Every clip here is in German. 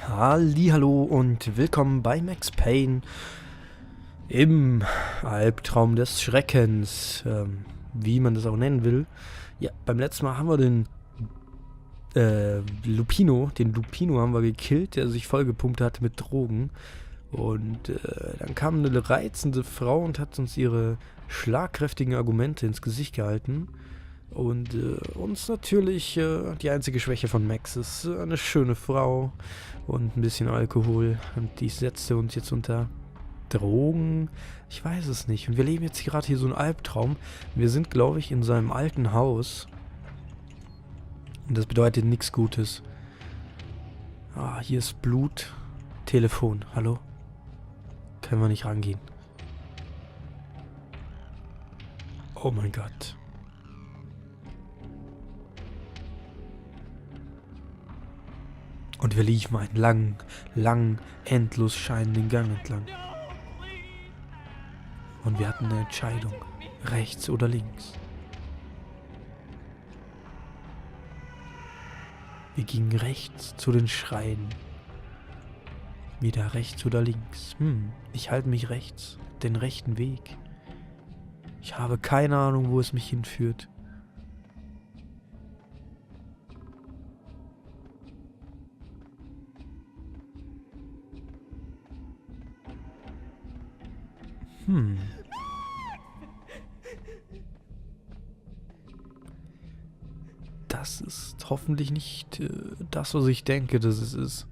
Hallihallo und willkommen bei Max Payne im Albtraum des Schreckens, wie man das auch nennen will. Ja, beim letzten Mal haben wir den Lupino haben wir gekillt, der sich vollgepumpt hat mit Drogen. Und dann kam eine reizende Frau und hat uns ihre schlagkräftigen Argumente ins Gesicht gehalten. Und uns natürlich die einzige Schwäche von Max ist eine schöne Frau und ein bisschen Alkohol. Und die setzte uns jetzt unter Drogen. Ich weiß es nicht. Und wir leben jetzt gerade hier so einen Albtraum. Wir sind, glaube ich, in seinem alten Haus. Und das bedeutet nichts Gutes. Ah, hier ist Blut. Telefon. Hallo? Können wir nicht rangehen. Oh mein Gott. Und wir liefen einen langen, endlos scheinenden Gang entlang. Und wir hatten eine Entscheidung. Rechts oder links. Wir gingen rechts zu den Schreien. Wieder rechts oder links. Ich halte mich rechts. Den rechten Weg. Ich habe keine Ahnung, wo es mich hinführt. Das ist hoffentlich nicht das, was ich denke, dass es ist.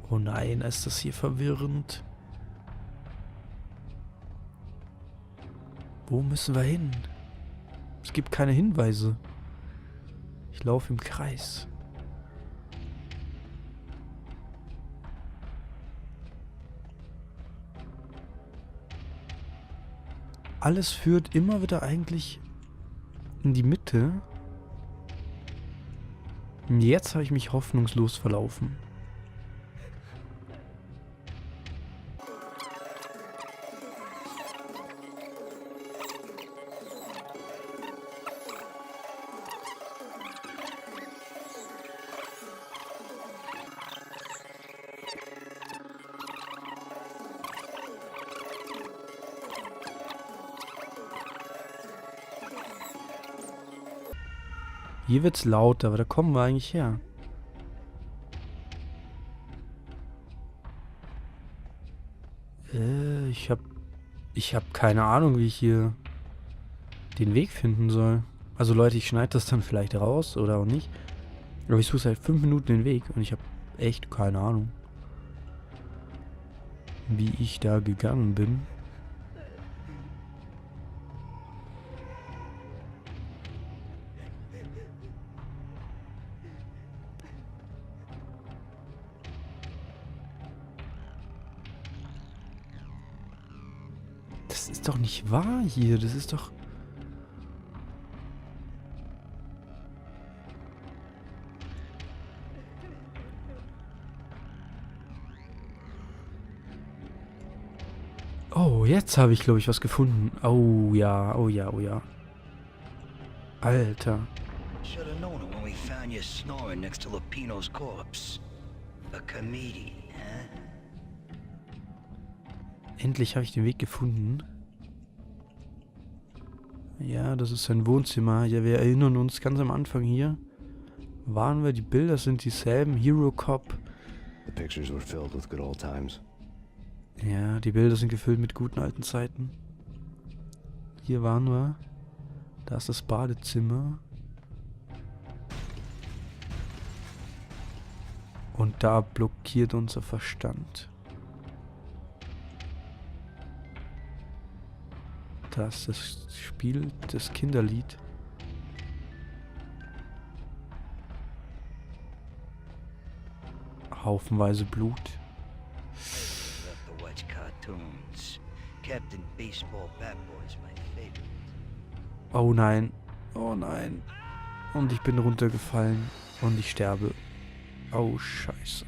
Oh nein, ist das hier verwirrend. Wo müssen wir hin? Es gibt keine Hinweise. Ich laufe im Kreis. Alles führt immer wieder eigentlich in die Mitte. Und jetzt habe ich mich hoffnungslos verlaufen. Hier wird's lauter, aber da kommen wir eigentlich her. Ich hab keine Ahnung, wie ich hier den Weg finden soll. Also Leute, ich schneide das dann vielleicht raus oder auch nicht. Aber ich suche seit 5 Minuten den Weg und ich habe echt keine Ahnung, wie ich da gegangen bin. Das ist doch nicht wahr hier. Das ist doch... Oh, jetzt habe ich, glaube ich, was gefunden. Oh ja, oh ja, oh ja. Alter. Should have known it when we found you snoring next to Lupino's corpse. A comedian, huh? Endlich habe ich den Weg gefunden. Ja, das ist sein Wohnzimmer. Ja, wir erinnern uns ganz am Anfang hier. Waren wir, die Bilder sind dieselben. Hero Cop. The pictures were filled with good old times. Ja, die Bilder sind gefüllt mit guten alten Zeiten. Hier waren wir. Da ist das Badezimmer. Und da blockiert unser Verstand. Das ist das Spiel, das Kinderlied. Haufenweise Blut. Oh nein. Oh nein. Und ich bin runtergefallen. Und ich sterbe. Oh Scheiße.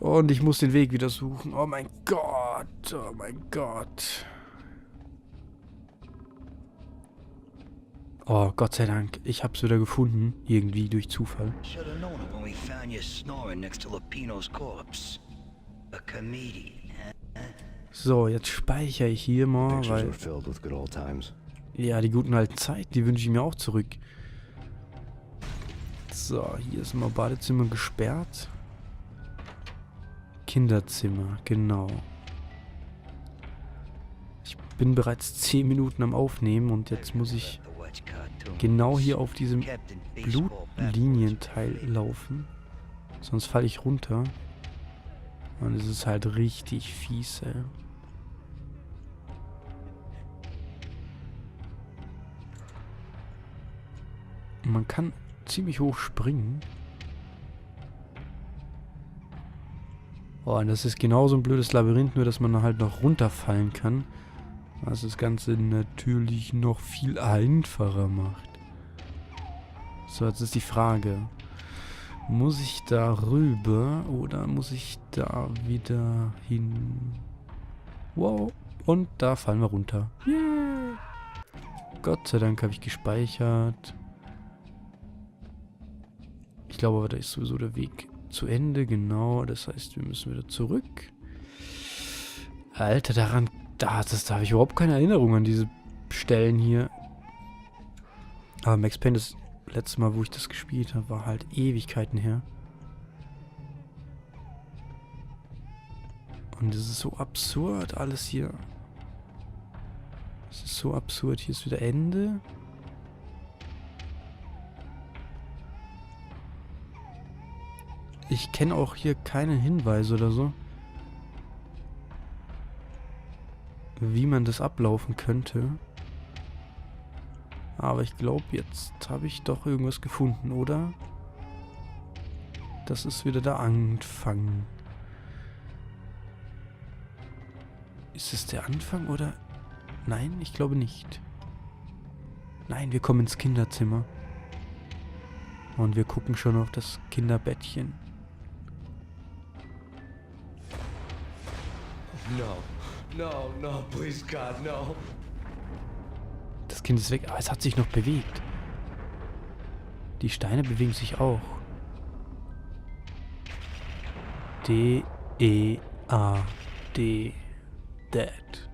Und ich muss den Weg wieder suchen. Oh mein Gott. Oh mein Gott. Oh, Gott sei Dank. Ich hab's wieder gefunden. Irgendwie durch Zufall. Should have known it when we found you snoring next to Lupino's corpse. A comedian. So, jetzt speichere ich hier mal, Pictures were weil... filled with good old times. Ja, die guten alten Zeiten, die wünsche ich mir auch zurück. So, hier ist mal Badezimmer gesperrt. Kinderzimmer, genau. Ich bin bereits 10 Minuten am Aufnehmen und jetzt muss ich genau hier auf diesem Blutlinienteil laufen. Sonst falle ich runter. Und es ist halt richtig fies, ey. Man kann ziemlich hoch springen. Oh, und das ist genauso ein blödes Labyrinth, nur dass man halt noch runterfallen kann. Was das Ganze natürlich noch viel einfacher macht. So, jetzt ist die Frage. Muss ich da rüber oder muss ich da wieder hin? Wow. Und da fallen wir runter. Yeah. Gott sei Dank habe ich gespeichert. Ich glaube aber, da ist sowieso der Weg zu Ende, genau. Das heißt, wir müssen wieder zurück. Alter, da habe ich überhaupt keine Erinnerung an diese Stellen hier. Aber Max Payne, das letzte Mal, wo ich das gespielt habe, war halt Ewigkeiten her. Und es ist so absurd, alles hier. Es ist so absurd. Hier ist wieder Ende. Ich kenne auch hier keine Hinweise oder so, wie man das ablaufen könnte. Aber ich glaube, jetzt habe ich doch irgendwas gefunden, oder? Das ist wieder der Anfang. Ist es der Anfang oder? Nein, ich glaube nicht. Nein, wir kommen ins Kinderzimmer. Und wir gucken schon auf das Kinderbettchen. No, please God, no. Das Kind ist weg, aber es hat sich noch bewegt. Die Steine bewegen sich auch. D-E-A-D. Dead.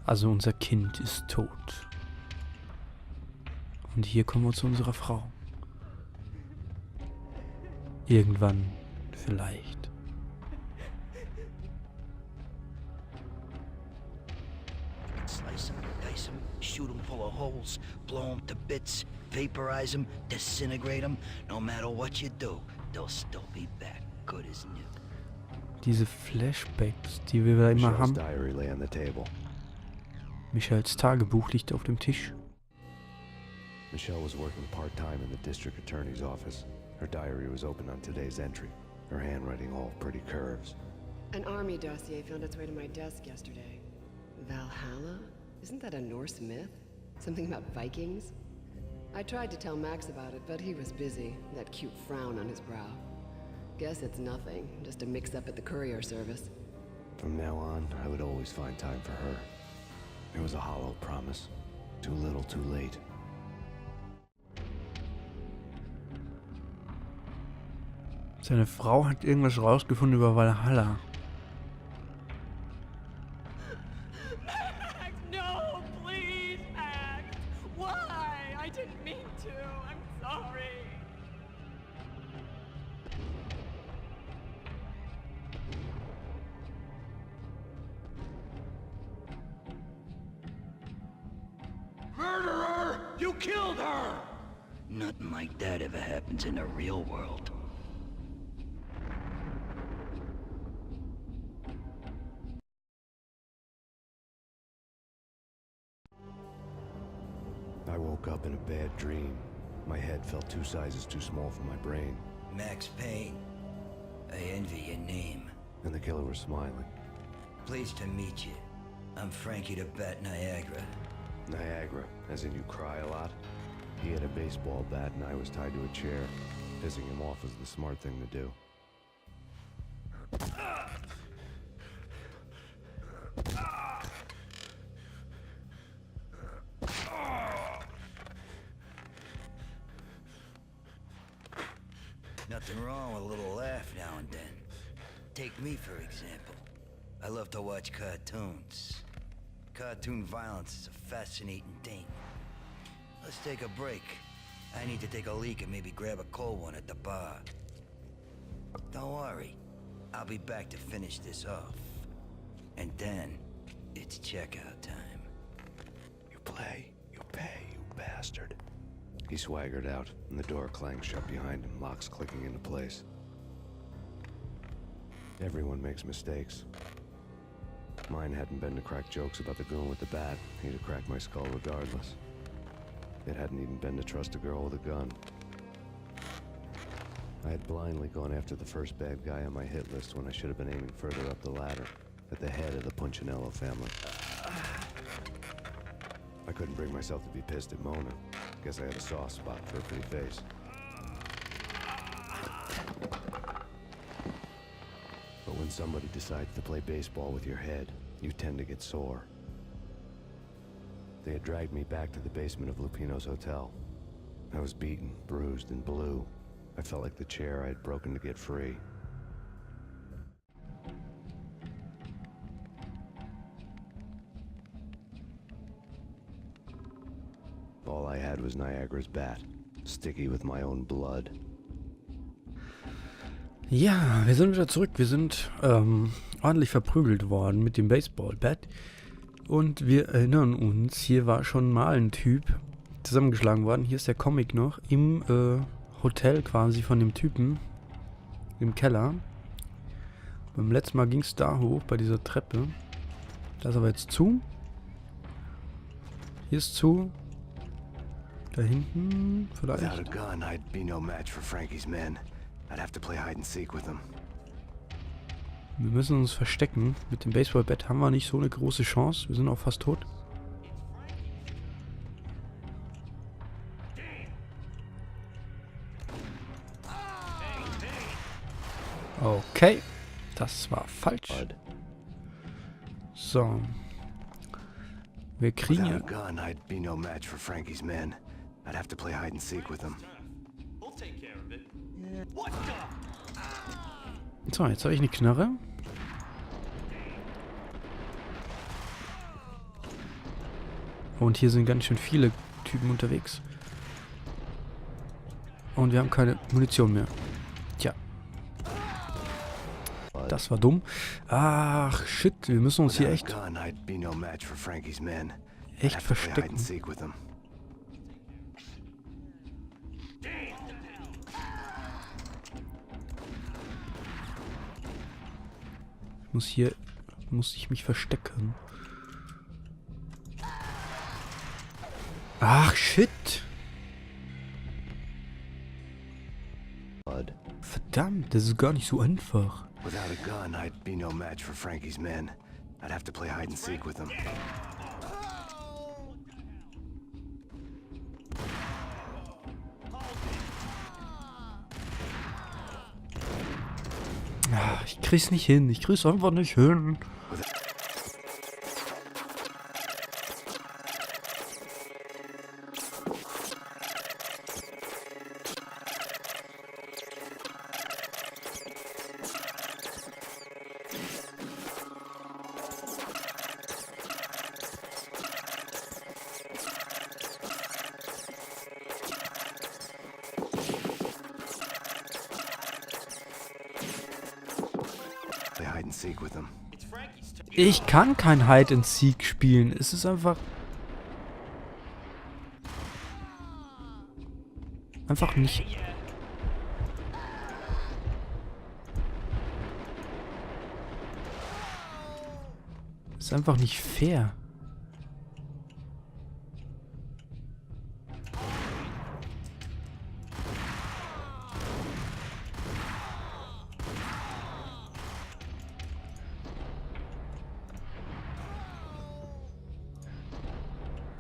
Also unser Kind ist tot. Und hier kommen wir zu unserer Frau. Irgendwann vielleicht. Slice 'em, dice 'em, shoot 'em full of holes, blow 'em to bits, vaporize 'em, disintegrate 'em. No matter what you do, they'll still be back, good as new. Diese Flashbacks, die wir da immer Michelle's haben. diary lay on the table. Michaels Tagebuch liegt auf dem Tisch. Michelle was working part-time in the district attorney's office. Her diary was open on today's entry. Her handwriting all pretty curves. An army dossier found its way to my desk yesterday. Valhalla? Isn't that a Norse myth? Something about Vikings? I tried to tell Max about it, but he was busy, that cute frown on his brow. Guess it's nothing, just a mix-up at the courier service. From now on, I would always find time for her. It was a hollow promise. Too little, too late. Seine Frau hat irgendwas rausgefunden über Valhalla. Max, no, please, Max. Why? I didn't mean to. I'm sorry. Murderer! You killed her! Nothing like that ever happens in the real world. I woke up in a bad dream. My head felt 2 sizes too small for my brain. Max Payne, I envy your name. And the killer was smiling. Pleased to meet you. I'm Frankie the Bat Niagara. Niagara, as in you cry a lot? He had a baseball bat and I was tied to a chair. Pissing him off was the smart thing to do. wrong with a little laugh now and then. Take me, for example. I love to watch cartoons. Cartoon violence is a fascinating thing. Let's take a break. I need to take a leak and maybe grab a cold one at the bar. Don't worry. I'll be back to finish this off. And then, it's checkout time. You play, you pay, you bastard. He swaggered out, and the door clanged shut behind him, locks clicking into place. Everyone makes mistakes. Mine hadn't been to crack jokes about the girl with the bat. He'd have cracked my skull regardless. It hadn't even been to trust a girl with a gun. I had blindly gone after the first bad guy on my hit list when I should have been aiming further up the ladder, at the head of the Punchinello family. I couldn't bring myself to be pissed at Mona. Guess I had a soft spot for her pretty face. But when somebody decides to play baseball with your head, you tend to get sore. They had dragged me back to the basement of Lupino's hotel. I was beaten, bruised, and blue. I felt like the chair I had broken to get free. All I had was Niagara's bat, sticky with my own blood. Ja, wir sind wieder zurück. Wir sind ordentlich verprügelt worden mit dem Baseballbat. Und wir erinnern uns, hier war schon mal ein Typ zusammengeschlagen worden. Hier ist der Comic noch im Hotel quasi von dem Typen im Keller. Beim letzten Mal ging es da hoch, bei dieser Treppe. Da ist aber jetzt zu. Hier ist zu. Da hinten vielleicht. Without a gun, I'd be no match for Frankie's men. I'd have to play hide and seek with them. Wir müssen uns verstecken. Mit dem Baseballbett haben wir nicht so eine große Chance. Wir sind auch fast tot. Okay. Das war falsch. So. Wir kriegen ja... Without a gun, I'd be no match for Frankie's men. I'd have to play hide and seek with them. We'll take care of it. What the? So, jetzt habe ich eine Knarre. Und hier sind ganz schön viele Typen unterwegs. Und wir haben keine Munition mehr. Tja. Das war dumm. Ach, shit. Wir müssen uns hier echt verstecken. Muss ich mich verstecken. Ach, shit. Verdammt, das ist gar nicht so einfach. Without a gun, I'd be no match for Frankie's men. I'd have to play hide and seek with them. Ah, ich krieg's nicht hin. Ich krieg's einfach nicht hin. Ich kann kein Hide and Seek spielen. Es ist einfach nicht. Es ist einfach nicht fair.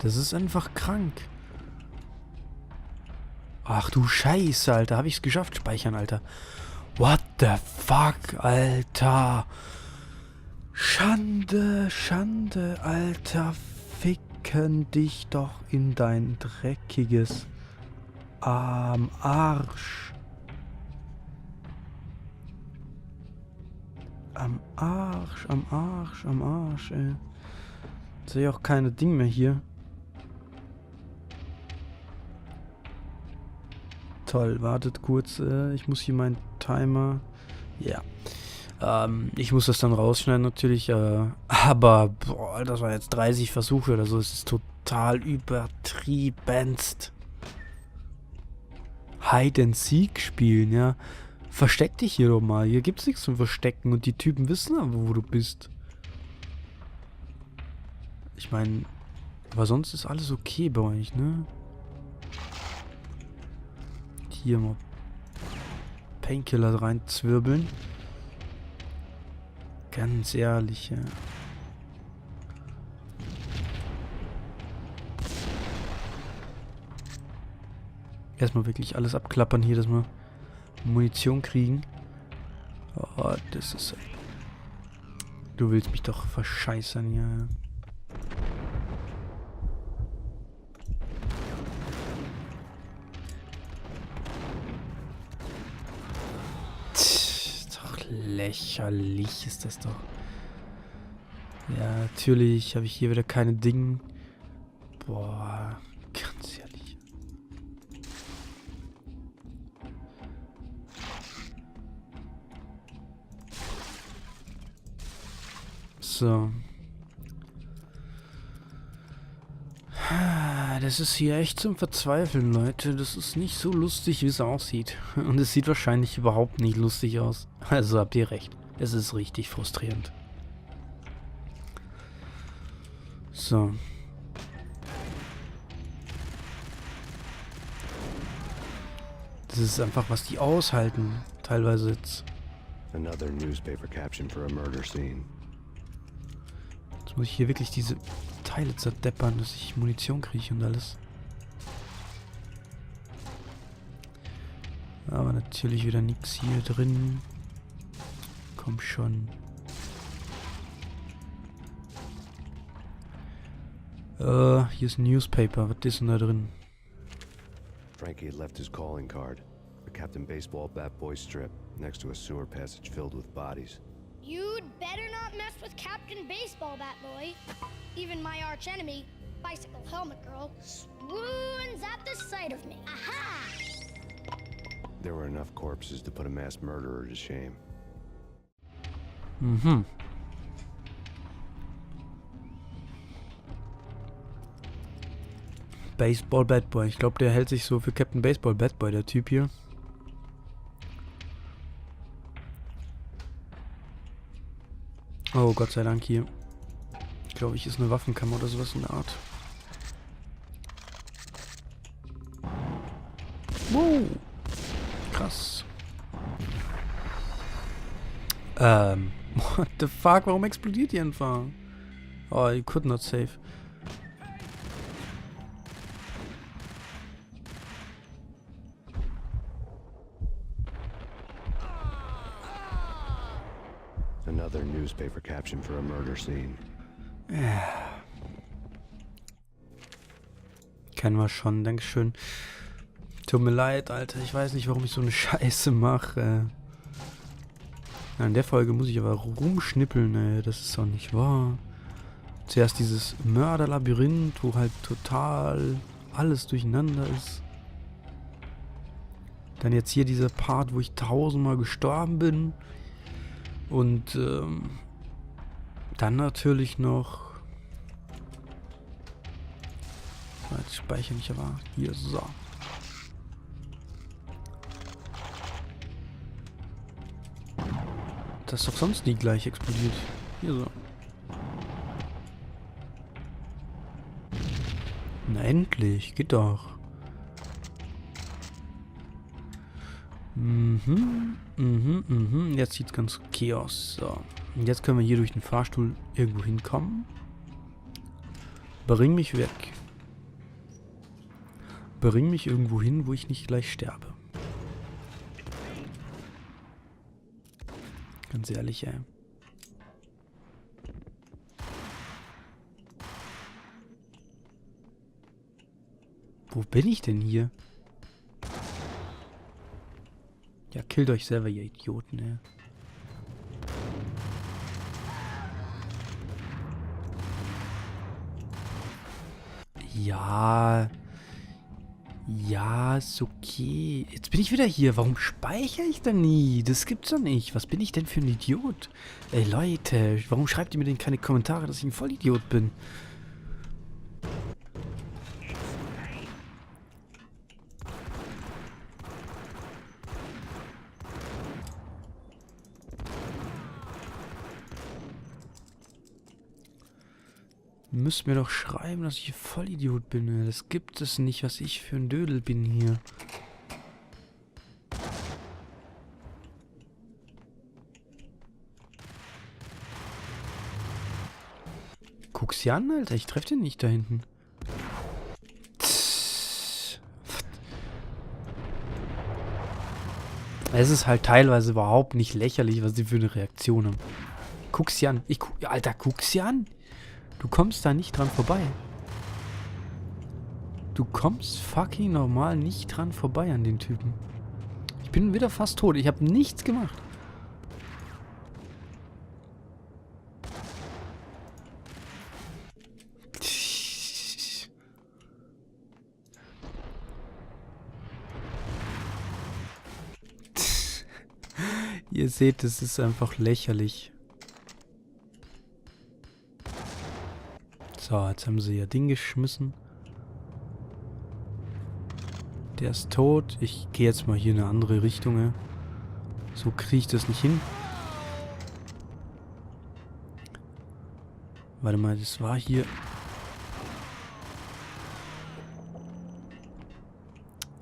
Das ist einfach krank. Ach du Scheiße, Alter. Habe ich es geschafft? Speichern, Alter. What the fuck, Alter. Schande, Schande, Alter. Ficken dich doch in dein dreckiges Arsch. Am Arsch, ey. Ich sehe auch keine Ding mehr hier. Toll, wartet kurz. Ich muss hier meinen Timer... Ja. Ich muss das dann rausschneiden natürlich. Aber, boah, das war jetzt 30 Versuche oder so. Es ist total übertriebenst. Hide and Seek spielen, ja. Versteck dich hier doch mal. Hier gibt's nichts zum Verstecken und die Typen wissen aber, wo du bist. Ich meine, aber sonst ist alles okay bei euch, ne? Hier mal Painkiller reinzwirbeln. Ganz ehrlich, ja. Erstmal wirklich alles abklappern hier, dass wir Munition kriegen. Oh, das ist... Du willst mich doch verscheißern, ja. Lächerlich ist das doch. Ja, natürlich habe ich hier wieder keine Dinge. Boah, ganz ehrlich. So. Das ist hier echt zum Verzweifeln, Leute. Das ist nicht so lustig, wie es aussieht. Und es sieht wahrscheinlich überhaupt nicht lustig aus. Also habt ihr recht. Es ist richtig frustrierend. So. Das ist einfach, was die aushalten. Teilweise jetzt. Another newspaper caption for a murder scene. Jetzt muss ich hier wirklich diese Teile zerdeppern, dass ich Munition kriege und alles. Aber natürlich wieder nichts hier drin. Komm schon. Hier ist ein Newspaper. Was ist denn da drin? Frankie had left his calling card. A Captain Baseball Bat Boy strip next to a sewer passage filled with bodies. You'd better not mess with Captain Baseball Bat Boy. Even my arch enemy, Bicycle Helmet Girl, swoons at the sight of me. Aha! There were enough corpses to put a mass murderer to shame. Mhm. Baseball Bad Boy. Ich glaube, der hält sich so für Captain Baseball Bad Boy, der Typ hier. Oh, Gott sei Dank hier. Ich glaube, ist eine Waffenkammer oder sowas in der Art. Wow. Krass. What the fuck? Warum explodiert die einfach? Oh, you could not save. Another newspaper caption for a murder scene. Kennen wir schon, Dankeschön. Tut mir leid, Alter. Ich weiß nicht, warum ich so eine Scheiße mache. In der Folge muss ich aber rumschnippeln, ey. Das ist doch nicht wahr. Zuerst dieses Mörderlabyrinth, wo halt total alles durcheinander ist. Dann jetzt hier dieser Part, wo ich 1000-mal gestorben bin. Und dann natürlich noch... Jetzt speichere ich aber hier so. Das ist doch sonst nie gleich explodiert. Hier so. Na endlich, geht doch. Jetzt sieht's ganz okay aus. So. Und jetzt können wir hier durch den Fahrstuhl irgendwo hinkommen. Bring mich weg. Bring mich irgendwo hin, wo ich nicht gleich sterbe. Ganz ehrlich, ey. Wo bin ich denn hier? Ja, killt euch selber, ihr Idioten, ey. Ja. Ja, ist okay. Jetzt bin ich wieder hier. Warum speichere ich denn nie? Das gibt's doch nicht. Was bin ich denn für ein Idiot? Ey, Leute, warum schreibt ihr mir denn keine Kommentare, dass ich ein Vollidiot bin? Müsst mir doch schreiben, dass ich ein Vollidiot bin. Das gibt es nicht, was ich für ein Dödel bin hier. Guck's dir an, Alter. Ich treffe den nicht da hinten. Es ist halt teilweise überhaupt nicht lächerlich, was die für eine Reaktion haben. Guck's dir an. Alter, guck's dir an. Du kommst da nicht dran vorbei. Du kommst fucking normal nicht dran vorbei an den Typen. Ich bin wieder fast tot. Ich habe nichts gemacht. Ihr seht, es ist einfach lächerlich. So, jetzt haben sie ihr Ding geschmissen. Der ist tot. Ich gehe jetzt mal hier in eine andere Richtung. Ja. So kriege ich das nicht hin. Warte mal, das war hier...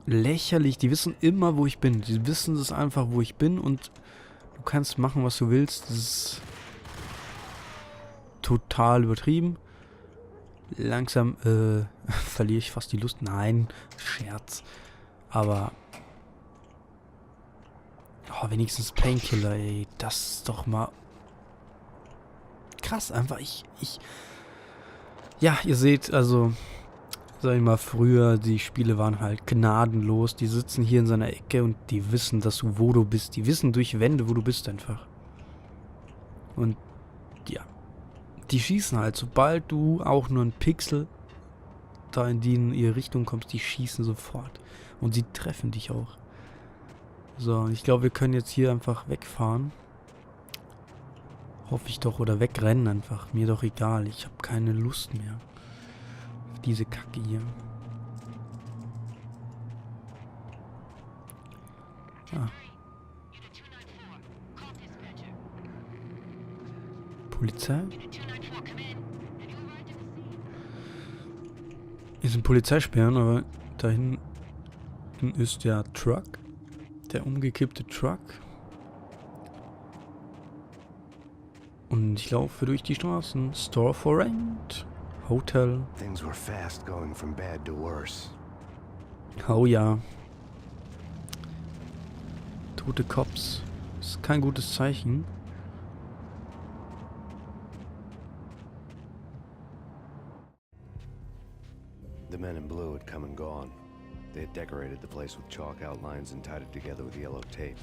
Lächerlich. Die wissen immer, wo ich bin. Die wissen es einfach, wo ich bin und du kannst machen, was du willst. Das ist total übertrieben. Langsam verliere ich fast die Lust. Nein, Scherz. Aber wenigstens Painkiller, ey. Das ist doch mal krass. Einfach ja, ihr seht, also sag ich mal, früher, die Spiele waren halt gnadenlos. Die sitzen hier in seiner Ecke und die wissen, wo du bist. Die wissen durch Wände, wo du bist einfach. Und ja, die schießen halt. Sobald du auch nur einen Pixel da in ihre Richtung kommst, die schießen sofort. Und sie treffen dich auch. So, ich glaube, wir können jetzt hier einfach wegfahren. Hoffe ich doch. Oder wegrennen einfach. Mir doch egal. Ich habe keine Lust mehr. Auf diese Kacke hier. Ah. Polizei? Hier sind Polizeisperren, aber da hinten ist der Truck. Der umgekippte Truck. Und ich laufe durch die Straßen. Store for Rent. Hotel. Things were fast going from bad to worse. Oh ja. Tote Cops. Ist kein gutes Zeichen. The men in blue had come and gone. They had decorated the place with chalk outlines and tied it together with yellow tape.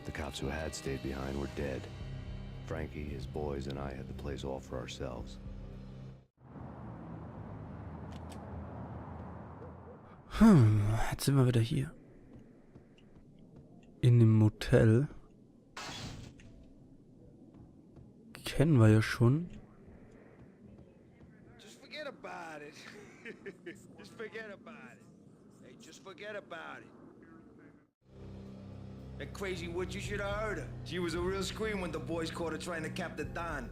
The cops who had stayed behind were dead. Frankie, his boys, and I had the place all for ourselves. Jetzt sind wir wieder hier. In dem Motel. Kennen wir ja schon. Just forget about it. Just forget about it. Hey, just forget about it. That crazy witch, you should have heard her. She was a real scream when the boys caught her trying to cap the Don.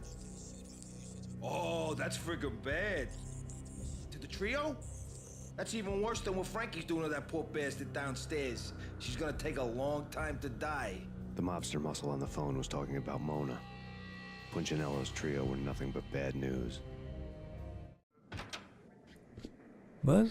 Oh, that's friggin' bad. To the trio? That's even worse than what Frankie's doing to that poor bastard downstairs. She's gonna take a long time to die. The mobster muscle on the phone was talking about Mona. Punchinello's trio were nothing but bad news. Was?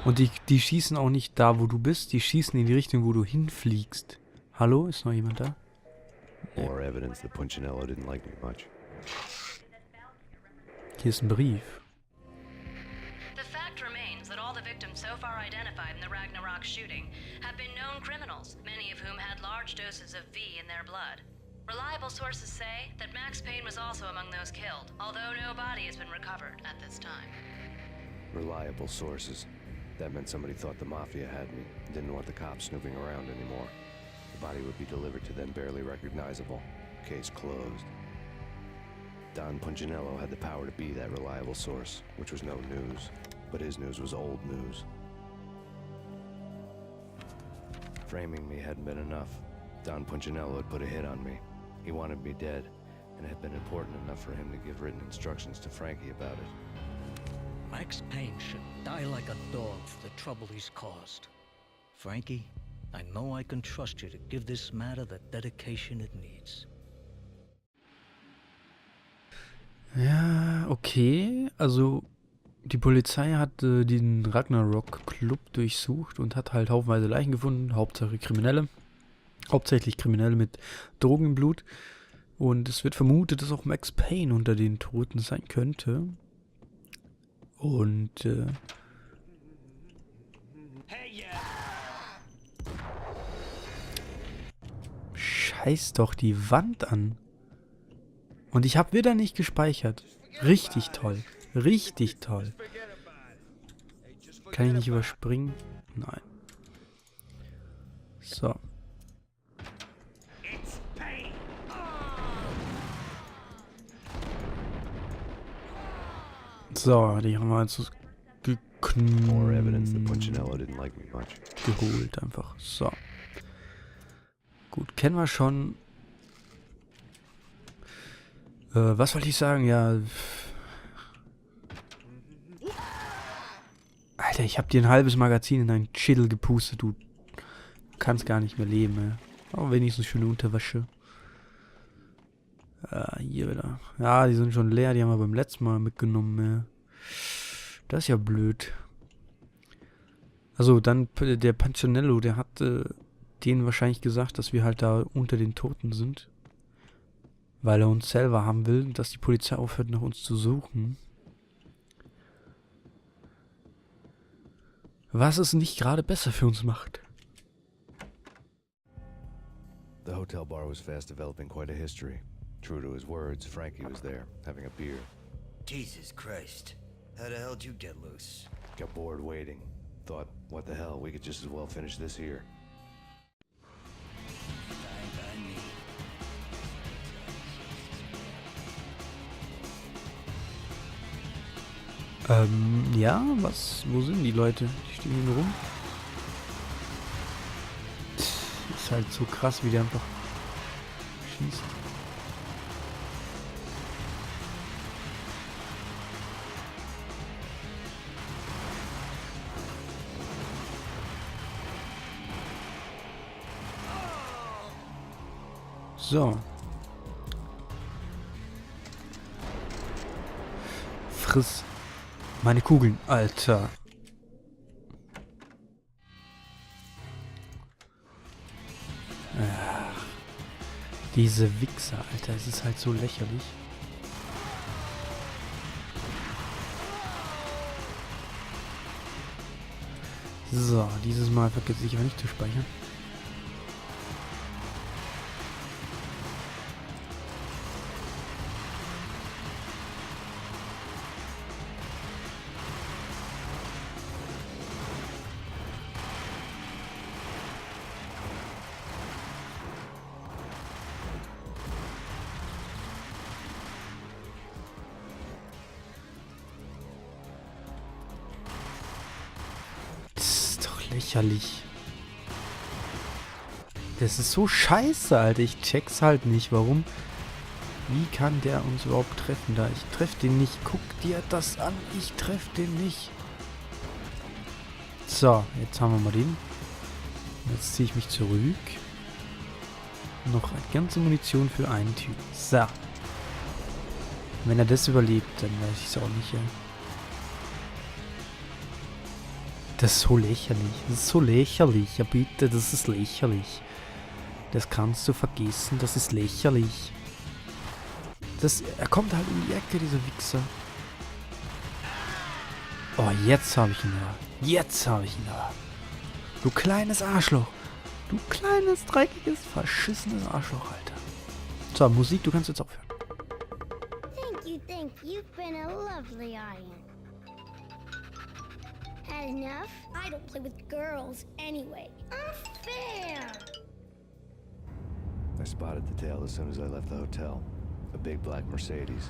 Und die schießen auch nicht da, wo du bist, die schießen in die Richtung, wo du hinfliegst. Hallo, ist noch jemand da? More evidence that Punchinello didn't like me much. Hier ist ein Brief. The fact remains that all the victims so far identified in the Ragnarok shooting have been known criminals, many of whom had large doses of V in their blood. Reliable sources say that Max Payne was also among those killed, although no body has been recovered at this time. Reliable sources. That meant somebody thought the Mafia had me, didn't want the cops snooping around anymore. The body would be delivered to them barely recognizable. Case closed. Don Punchinello had the power to be that reliable source, which was no news. But his news was old news. Framing me hadn't been enough. Don Punchinello had put a hit on me. He wanted me dead, and it had been important enough for him to give written instructions to Frankie about it. Max Payne should die like a dog for the trouble he's caused. Frankie, I know I can trust you to give this matter the dedication it needs. Ja, okay. Also, die Polizei hat den Ragnarok-Club durchsucht und hat halt haufenweise Leichen gefunden. Hauptsächlich Kriminelle mit Drogen im Blut. Und es wird vermutet, dass auch Max Payne unter den Toten sein könnte. Und, scheiß doch die Wand an. Und ich habe wieder nicht gespeichert. Richtig toll. Richtig toll. Kann ich nicht überspringen? Nein. So. So, die haben wir jetzt More evidence that Punchinello didn't like me much. geholt einfach. So. Gut, kennen wir schon. Was wollte ich sagen? Ja. Alter, ich hab dir ein halbes Magazin in deinen Schädel gepustet, du kannst gar nicht mehr leben, ey. Aber wenigstens schöne Unterwäsche. Hier wieder. Ja, die sind schon leer, die haben wir beim letzten Mal mitgenommen, ey. Das ist ja blöd. Also dann der Punchinello, der hat denen wahrscheinlich gesagt, dass wir halt da unter den Toten sind. Weil er uns selber haben will, dass die Polizei aufhört, nach uns zu suchen. Was es nicht gerade besser für uns macht. The hotel bar was fast developing quite a history. True to his words, Frankie was there, having a beer. Jesus Christ. How the hell did you get loose? Got bored waiting. Thought, what the hell, we could just as well finish this here. Fine by me. Ja, was? Wo sind die Leute? Die stehen hier nur rum. Ist halt so krass, wie der einfach schießt. So. Friss meine Kugeln, Alter. Ach, diese Wichser, Alter, es ist halt so lächerlich. So, dieses Mal vergisst ich aber nicht zu speichern. Lächerlich. Das ist so scheiße, Alter. Ich check's halt nicht. Warum? Wie kann der uns überhaupt treffen da? Ich treff den nicht. Guck dir das an. Ich treff den nicht. So, jetzt haben wir mal den. Jetzt ziehe ich mich zurück. Noch eine ganze Munition für einen Typ. So. Wenn er das überlebt, dann weiß ich es auch nicht, ey. Das ist so lächerlich. Das ist so lächerlich. Ja bitte, das ist lächerlich. Das kannst du vergessen, das ist lächerlich. Er kommt halt um die Ecke, dieser Wichser. Oh, jetzt habe ich ihn da. Jetzt habe ich ihn da. Du kleines Arschloch. Du kleines, dreckiges, verschissenes Arschloch, Alter. So, Musik, du kannst jetzt aufhören. Think you've been a lovely audience. Had enough? I don't play with girls anyway. Unfair! I spotted the tail as soon as I left the hotel. A big black Mercedes.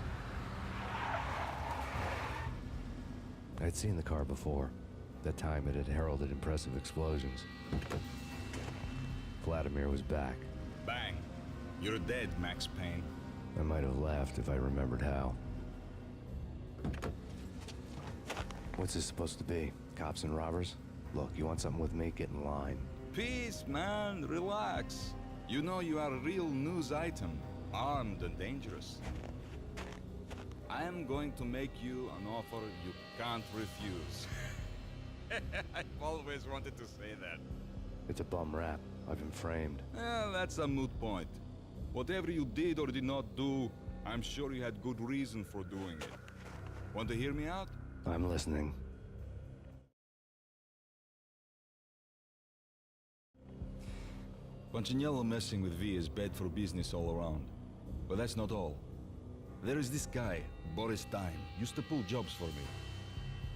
I'd seen the car before. That time it had heralded impressive explosions. Vladimir was back. Bang. You're dead, Max Payne. I might have laughed if I remembered how. What's this supposed to be? Cops and robbers? Look, you want something with me? Get in line. Peace, man. Relax. You know you are a real news item. Armed and dangerous. I am going to make you an offer you can't refuse. I've always wanted to say that. It's a bum rap. I've been framed. Well, that's a moot point. Whatever you did or did not do, I'm sure you had good reason for doing it. Want to hear me out? I'm listening. Punchinello messing with V is bad for business all around. But that's not all. There is this guy, Boris Dime, used to pull jobs for me.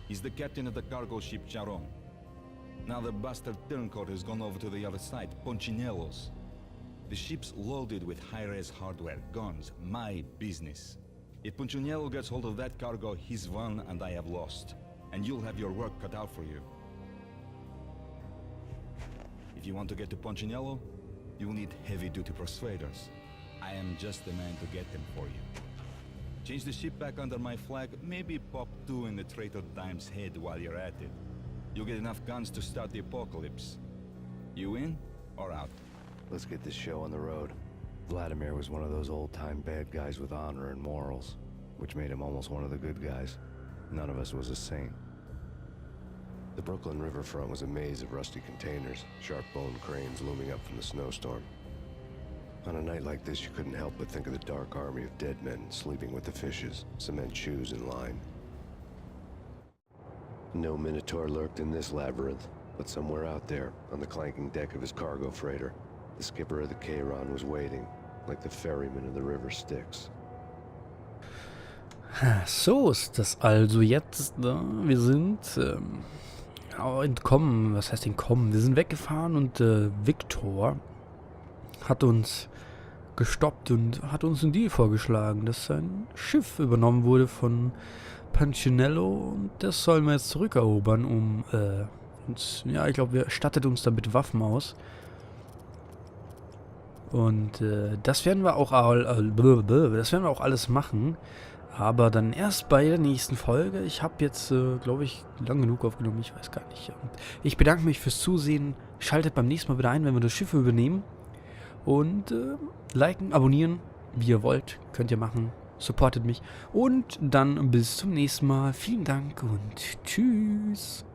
He's the captain of the cargo ship Charon. Now the bastard turncoat has gone over to the other side, Punchinello's. The ship's loaded with high-res hardware, guns, my business. If Punchinello gets hold of that cargo, he's won and I have lost. And you'll have your work cut out for you. If you want to get to Punchinello, you'll need heavy-duty persuaders. I am just the man to get them for you. Change the ship back under my flag, maybe pop 2 in the traitor Dime's head while you're at it. You'll get enough guns to start the apocalypse. You in or out? Let's get this show on the road. Vladimir was one of those old-time bad guys with honor and morals, which made him almost one of the good guys. None of us was a saint. The Brooklyn riverfront was a maze of rusty containers, sharp-boned cranes looming up from the snowstorm. On a night like this, you couldn't help but think of the dark army of dead men sleeping with the fishes, cement shoes in line. No Minotaur lurked in this labyrinth, but somewhere out there, on the clanking deck of his cargo freighter, the skipper of the Chiron was waiting, like the ferryman of the river Styx. So ist das also jetzt. Wir sind entkommen. Was heißt entkommen? Wir sind weggefahren und Victor hat uns gestoppt und hat uns einen Deal vorgeschlagen, dass sein Schiff übernommen wurde von Punchinello und das sollen wir jetzt zurückerobern, um uns, ja, ich glaube, er stattet uns damit Waffen aus. Und das werden wir auch alles machen. Aber dann erst bei der nächsten Folge. Ich habe jetzt, glaube ich, lang genug aufgenommen. Ich weiß gar nicht. Und ich bedanke mich fürs Zusehen. Schaltet beim nächsten Mal wieder ein, wenn wir das Schiff übernehmen. Und liken, abonnieren, wie ihr wollt. Könnt ihr machen. Supportet mich. Und dann bis zum nächsten Mal. Vielen Dank und tschüss.